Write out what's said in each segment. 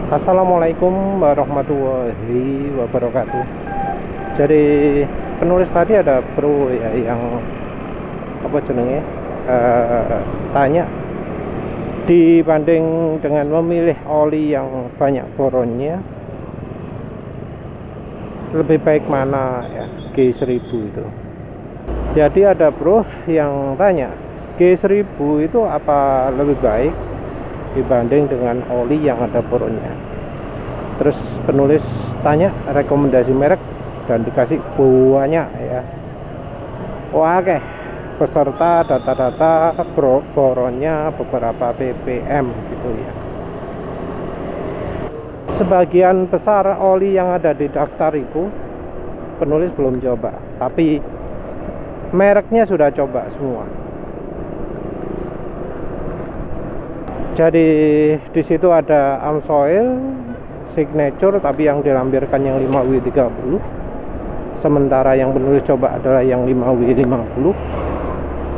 Assalamualaikum warahmatullahi wabarakatuh. Jadi penulis tadi ada bro ya yang apa jenenge tanya dibanding dengan memilih oli yang banyak boronnya lebih baik mana ya, G1000 itu. Jadi ada bro yang tanya G1000 itu apa lebih baik dibanding dengan oli yang ada boronnya. Terus penulis tanya rekomendasi merek dan dikasih banyak ya. Wah, oke. Beserta data-data boronnya beberapa ppm gitu ya. Sebagian besar oli yang ada di daftar itu penulis belum coba, tapi mereknya sudah coba semua. Jadi di situ ada Amsoil Signature tapi yang dilampirkan yang 5W30. Sementara yang penulis coba adalah yang 5W50.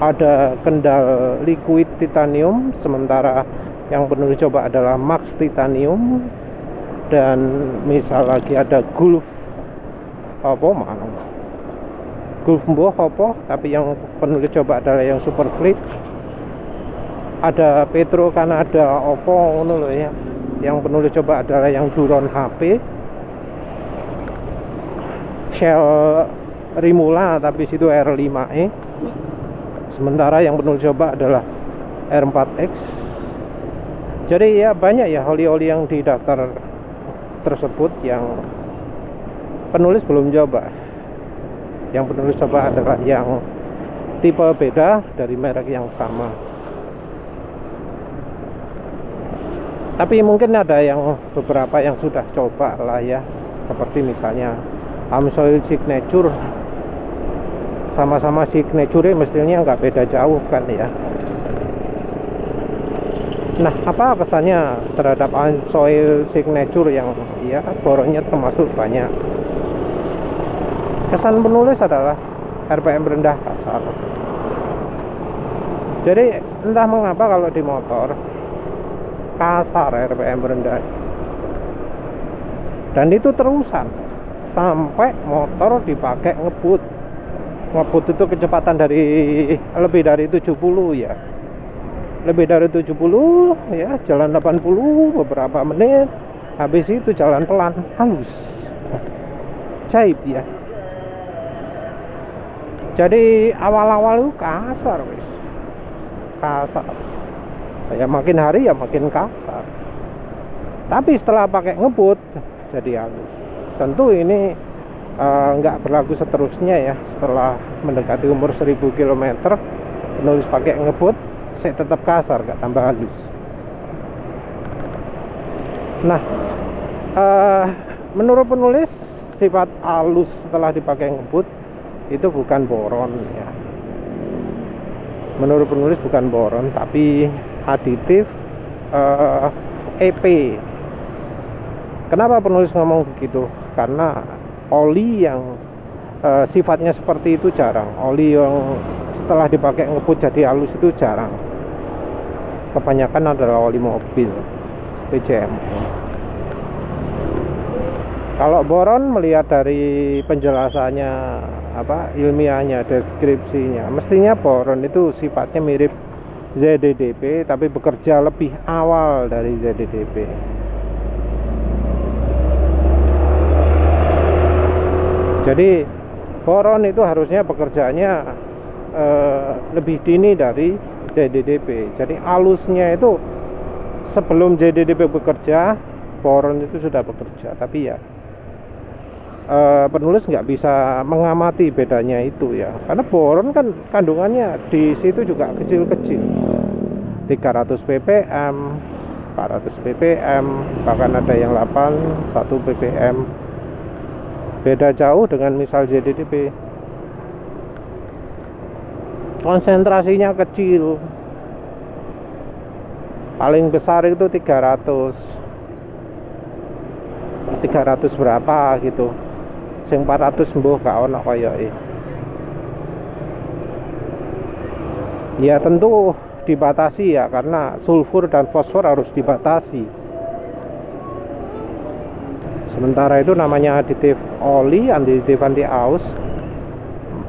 Ada Kendal Liquid Titanium, sementara yang penulis coba adalah Max Titanium. Dan misal lagi ada Gulf apa mana? Gulf Mboh apa, tapi yang penulis coba adalah yang Super Fleet. Ada Petro Canada Oppo ngono lho ya. Yang penulis coba adalah yang Duron HP. Shell Rimula tapi situ R5E. Sementara yang penulis coba adalah R4X. Jadi ya banyak ya oli-oli yang di daftar tersebut yang penulis belum coba. Yang penulis coba adalah yang tipe beda dari merek yang sama. Tapi mungkin ada yang beberapa yang sudah coba lah ya, seperti misalnya Amsoil Signature. Sama-sama Signature mestinya nggak beda jauh kan ya. Nah, apa kesannya terhadap Amsoil Signature yang ya boronnya termasuk banyak? Kesan penulis adalah RPM rendah kasar. Jadi entah mengapa kalau di motor kasar RPM rendah, dan itu terusan sampai motor dipakai ngebut itu kecepatan dari lebih dari 70 ya, lebih dari 70 ya, jalan 80 beberapa menit, habis itu jalan pelan halus caib ya. Jadi awal-awal itu kasar wis, kasar ya, makin hari ya makin kasar. Tapi setelah pakai ngebut jadi halus. Tentu ini nggak berlaku seterusnya ya. Setelah mendekati umur 1000 km penulis pakai ngebut saya tetap kasar, nggak tambah halus. Nah, menurut penulis sifat halus setelah dipakai ngebut itu bukan boron ya. Menurut penulis bukan boron tapi aditif EP. Kenapa penulis ngomong begitu? Karena oli yang sifatnya seperti itu jarang. Oli yang setelah dipakai ngebut jadi halus itu jarang. Kebanyakan adalah oli mobil PCM. Kalau boron melihat dari penjelasannya apa ilmiahnya, deskripsinya, mestinya boron itu sifatnya mirip ZDDP tapi bekerja lebih awal dari ZDDP. Jadi boron itu harusnya bekerjanya lebih dini dari ZDDP. Jadi halusnya itu sebelum ZDDP bekerja, boron itu sudah bekerja. Tapi ya penulis nggak bisa mengamati bedanya itu ya, karena boron kan kandungannya di situ juga kecil-kecil, 300 ppm, 400 ppm, bahkan ada yang 81 ppm. Beda jauh dengan misal ZDDP, konsentrasinya kecil, paling besar itu 300 berapa gitu. Sing 400 mbuh gak ono koyoke. Ya tentu dibatasi ya, karena sulfur dan fosfor harus dibatasi. Sementara itu namanya aditif oli, aditif anti aus,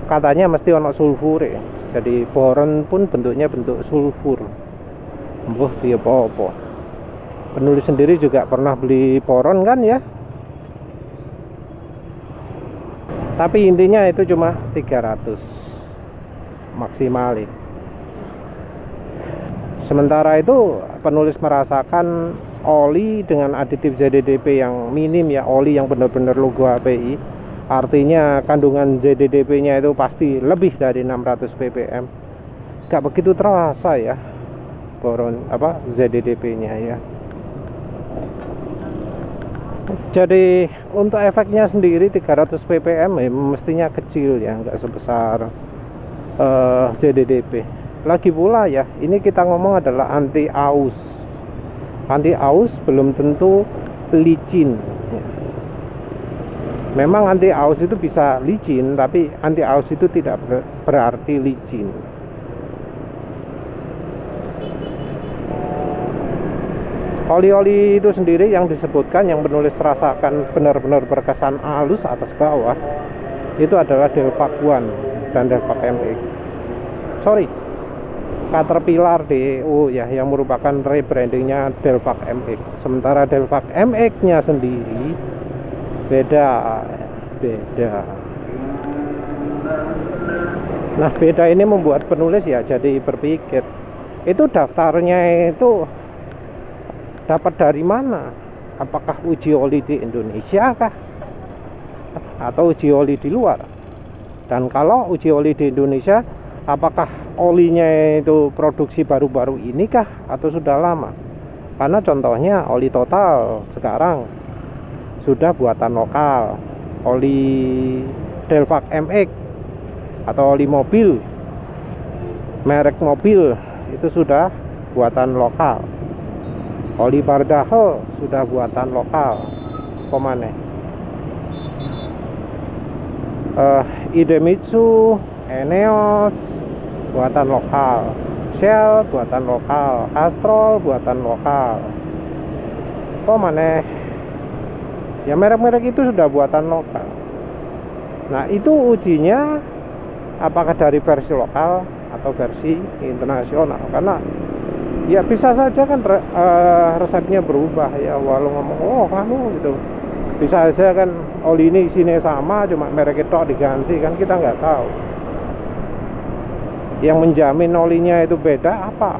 katanya mesti ono sulfur ya. Jadi boron pun bentuknya bentuk sulfur. Mbuh piye apa. Penulis sendiri juga pernah beli boron kan ya. Tapi intinya itu cuma 300 maksimal. Sementara itu penulis merasakan oli dengan aditif ZDDP yang minim ya, oli yang benar-benar logo HPI. Artinya kandungan ZDDP nya itu pasti lebih dari 600 ppm. Gak begitu terasa ya boron ZDDP nya ya. Jadi untuk efeknya sendiri 300 ppm ya, mestinya kecil ya, nggak sebesar ZDDP. Lagi pula ya, ini kita ngomong adalah anti aus. Anti aus belum tentu licin. Memang anti aus itu bisa licin, tapi anti aus itu tidak berarti licin. Oli-oli itu sendiri yang disebutkan, yang penulis rasakan benar-benar berkesan halus atas bawah, itu adalah Delvac One dan Delvac MX. Caterpillar DEO ya, yang merupakan rebrandingnya Delvac MX. Sementara Delvac MX nya sendiri beda. Nah, beda ini membuat penulis ya jadi berpikir, itu daftarnya itu dapat dari mana? Apakah uji oli di Indonesia kah? Atau uji oli di luar? Dan kalau uji oli di Indonesia, apakah olinya itu produksi baru-baru ini kah? Atau sudah lama? Karena contohnya oli Total sekarang sudah buatan lokal. Oli Delvac MX atau oli mobil, merek mobil itu sudah buatan lokal. Oli Bardaho sudah buatan lokal. Komane Idemitsu, Eneos buatan lokal, Shell buatan lokal, Castrol buatan lokal. Komane ya, merek-merek itu sudah buatan lokal. Nah, itu ujinya apakah dari versi lokal atau versi internasional? Karena ya bisa saja kan resepnya berubah ya, walau ngomong kamu gitu, bisa saja kan oli ini isinya sama, cuma merek itu diganti, kan kita nggak tahu. Yang menjamin olinya itu beda apa?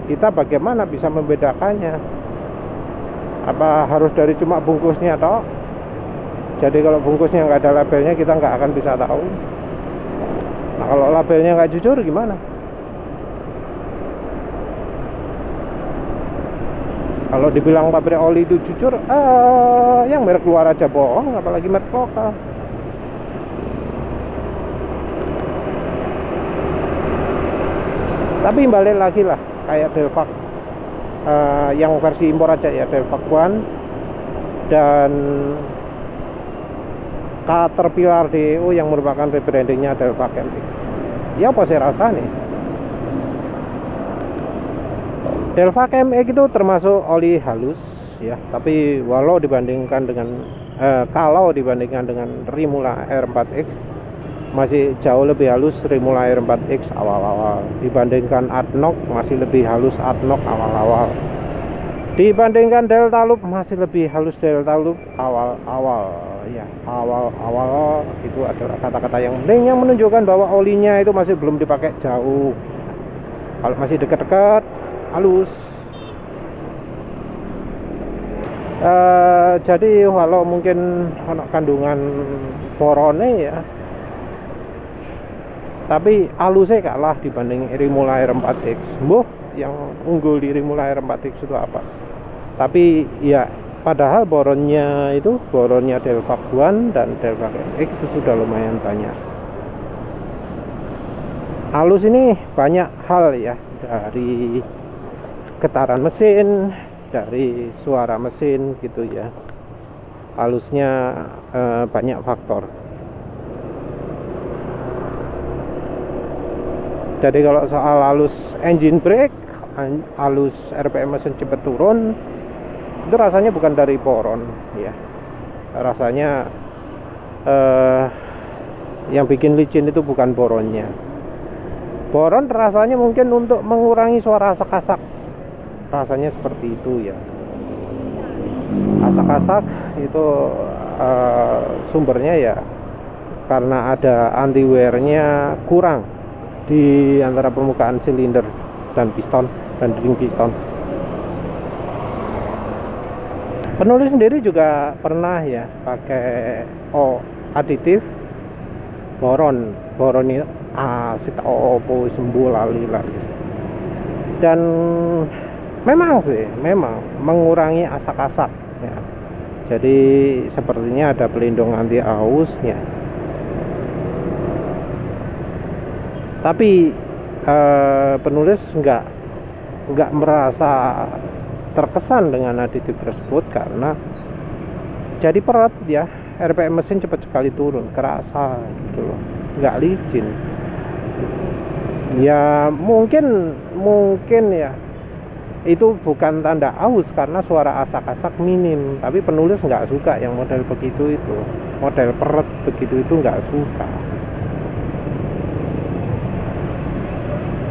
Kita bagaimana bisa membedakannya? Apa harus dari cuma bungkusnya toh? Jadi kalau bungkusnya nggak ada labelnya, kita nggak akan bisa tahu. Nah, kalau labelnya nggak jujur gimana? Kalau dibilang pabrik oli itu jujur, yang merek luar aja bohong, apalagi merek lokal. Tapi balik lagi lah, kayak Delvac yang versi impor aja ya, Delvac One dan Caterpillar DEO yang merupakan rebrandingnya Delvac MX. Ya apa saya rasa nih, Delvac MX itu termasuk oli halus ya, tapi kalau dibandingkan dengan Rimula R4X masih jauh lebih halus Rimula R4X awal-awal. Dibandingkan Adnoc masih lebih halus Adnoc awal-awal. Dibandingkan Delta Loop masih lebih halus Delta Loop awal-awal ya. Awal-awal itu adalah kata-kata yang penting yang menunjukkan bahwa olinya itu masih belum dipakai jauh. Kalau masih dekat-dekat halus. Jadi walau mungkin kandungan borone ya, tapi halusnya kalah dibanding Rimula R4X. Yang unggul di Rimula R4X itu apa? Tapi ya, padahal boronnya Delvac One dan Delvac MX itu sudah lumayan banyak. Halus ini banyak hal ya, dari getaran mesin, dari suara mesin gitu ya. Halusnya banyak faktor. Jadi kalau soal halus engine brake, halus RPM mesin cepat turun, itu rasanya bukan dari boron ya. rasanya yang bikin licin itu bukan boronnya. Boron rasanya mungkin untuk mengurangi suara asak-asak, rasanya seperti itu ya. Asak-asak itu sumbernya ya karena ada anti wear-nya kurang di antara permukaan silinder dan piston dan ring piston. Penulis sendiri juga pernah ya pakai aditif boron ini asit opo sembuh lali. Dan memang mengurangi asak-asak ya. Jadi sepertinya ada pelindung anti ausnya. Tapi penulis nggak merasa terkesan dengan aditif tersebut karena jadi perat ya. RPM mesin cepat sekali turun, kerasa gitu loh, nggak licin. Ya mungkin ya itu bukan tanda aus karena suara asak-asak minim, tapi penulis nggak suka yang model begitu itu, model peret begitu itu nggak suka.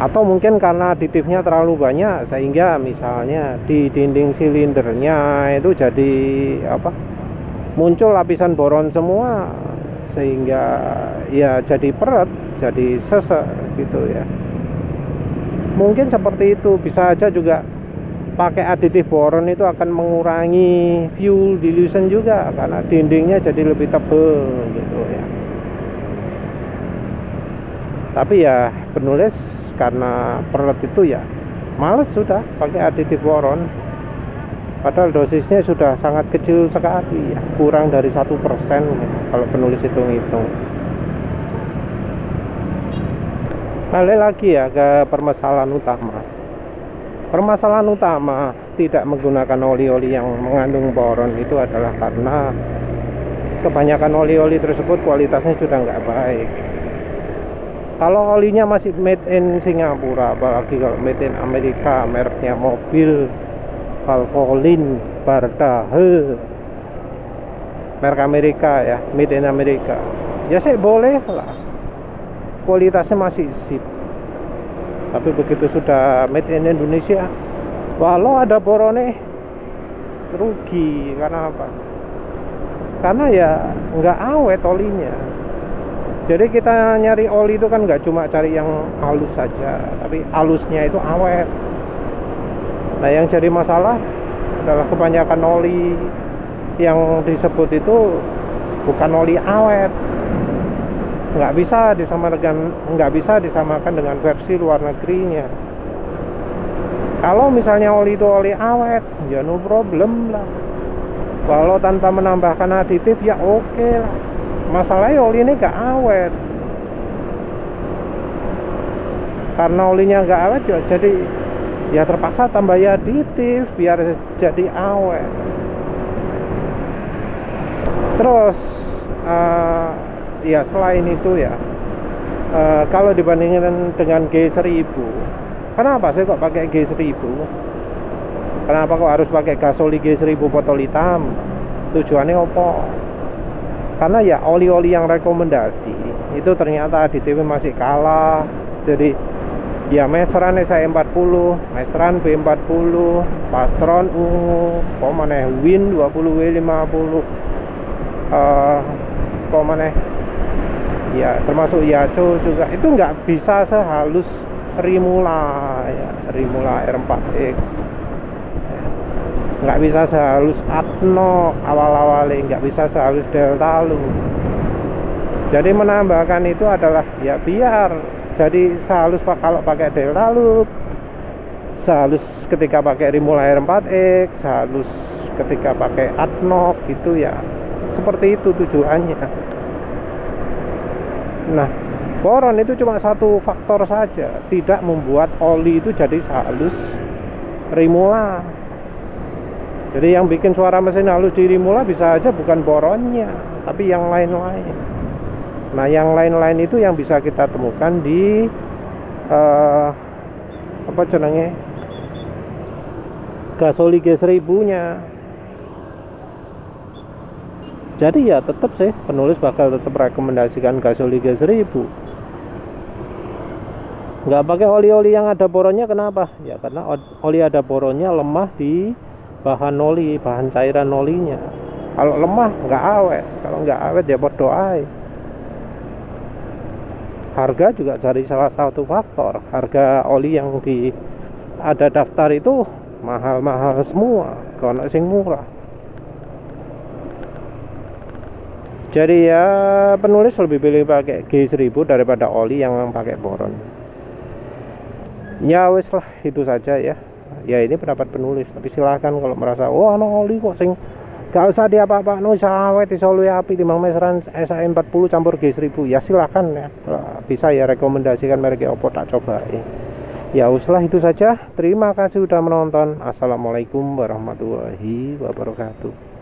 Atau mungkin karena aditifnya terlalu banyak sehingga misalnya di dinding silindernya itu jadi muncul lapisan boron semua sehingga ya jadi peret, jadi sesek gitu ya. Mungkin seperti itu. Bisa aja juga pakai aditif boron itu akan mengurangi fuel dilution juga karena dindingnya jadi lebih tebal gitu ya. Tapi ya penulis karena peret itu ya males sudah pakai aditif boron, padahal dosisnya sudah sangat kecil sekali ya, kurang dari 1% ya, kalau penulis hitung-hitung. Balik lagi ya ke permasalahan utama tidak menggunakan oli-oli yang mengandung boron itu adalah karena kebanyakan oli-oli tersebut kualitasnya sudah nggak baik. Kalau olinya masih made in Singapura, apalagi kalau made in Amerika, mereknya mobil, Valvoline, Bardahe, merek Amerika ya, made in Amerika, ya sih boleh lah, kualitasnya masih sip. Tapi begitu sudah made in Indonesia, walau ada borone, rugi. Karena apa? Karena ya nggak awet olinya. Jadi kita nyari oli itu kan nggak cuma cari yang halus saja, tapi halusnya itu awet. Nah yang jadi masalah adalah kebanyakan oli yang disebut itu bukan oli awet. Nggak bisa disamakan dengan versi luar negerinya. Kalau misalnya oli itu oli awet, ya no problem lah. Walau tanpa menambahkan aditif ya oke lah. Masalahnya oli ini gak awet. Karena olinya gak awet ya, jadi ya terpaksa tambah aditif biar jadi awet. Terus ya selain itu ya kalau dibandingkan dengan G1000, kenapa sih kok pakai G1000? Kenapa kok harus pakai gasoli G1000 botol hitam? Tujuannya apa? Karena ya oli-oli yang rekomendasi itu ternyata aditifnya masih kalah. Jadi ya Mesran SI40, Mesran B40, Pastron ungu, Win 20W50, ya termasuk Yaco juga itu nggak bisa sehalus Rimula ya, Rimula R4X, nggak bisa sehalus Adno awal-awalnya, nggak bisa sehalus Deltalu. Jadi menambahkan itu adalah ya biar jadi sehalus kalau pakai Deltalu, sehalus ketika pakai Rimula R4X, sehalus ketika pakai Adno gitu ya. Seperti itu tujuannya. Nah, boron itu cuma satu faktor saja, tidak membuat oli itu jadi sehalus Rimula. Jadi yang bikin suara mesin halus di Rimula bisa aja bukan boronnya, tapi yang lain-lain. Nah, yang lain-lain itu yang bisa kita temukan di gasoli G1000-nya. Jadi ya tetap sih penulis bakal tetap rekomendasikan gas oli G1000. Nggak pakai oli-oli yang ada boronnya, kenapa? Ya karena oli ada boronnya lemah di bahan oli, bahan cairan olinya. Kalau lemah nggak awet, kalau nggak awet ya bodo ae. Harga juga jadi salah satu faktor. Harga oli yang di ada daftar itu mahal-mahal semua, kono sing murah. Jadi ya penulis lebih pilih pakai G1000 daripada oli yang pakai boron. Ya wes lah, itu saja ya. Ya ini pendapat penulis, tapi silahkan kalau merasa wah no oli kok sing gak usah diapa-apa no bisa awet iso luwih api timbang meseran SA40 campur G1000, ya silahkan ya. Bisa ya rekomendasikan merek opo tak coba ya. Ya wes lah, itu saja. Terima kasih sudah menonton. Assalamualaikum warahmatullahi wabarakatuh.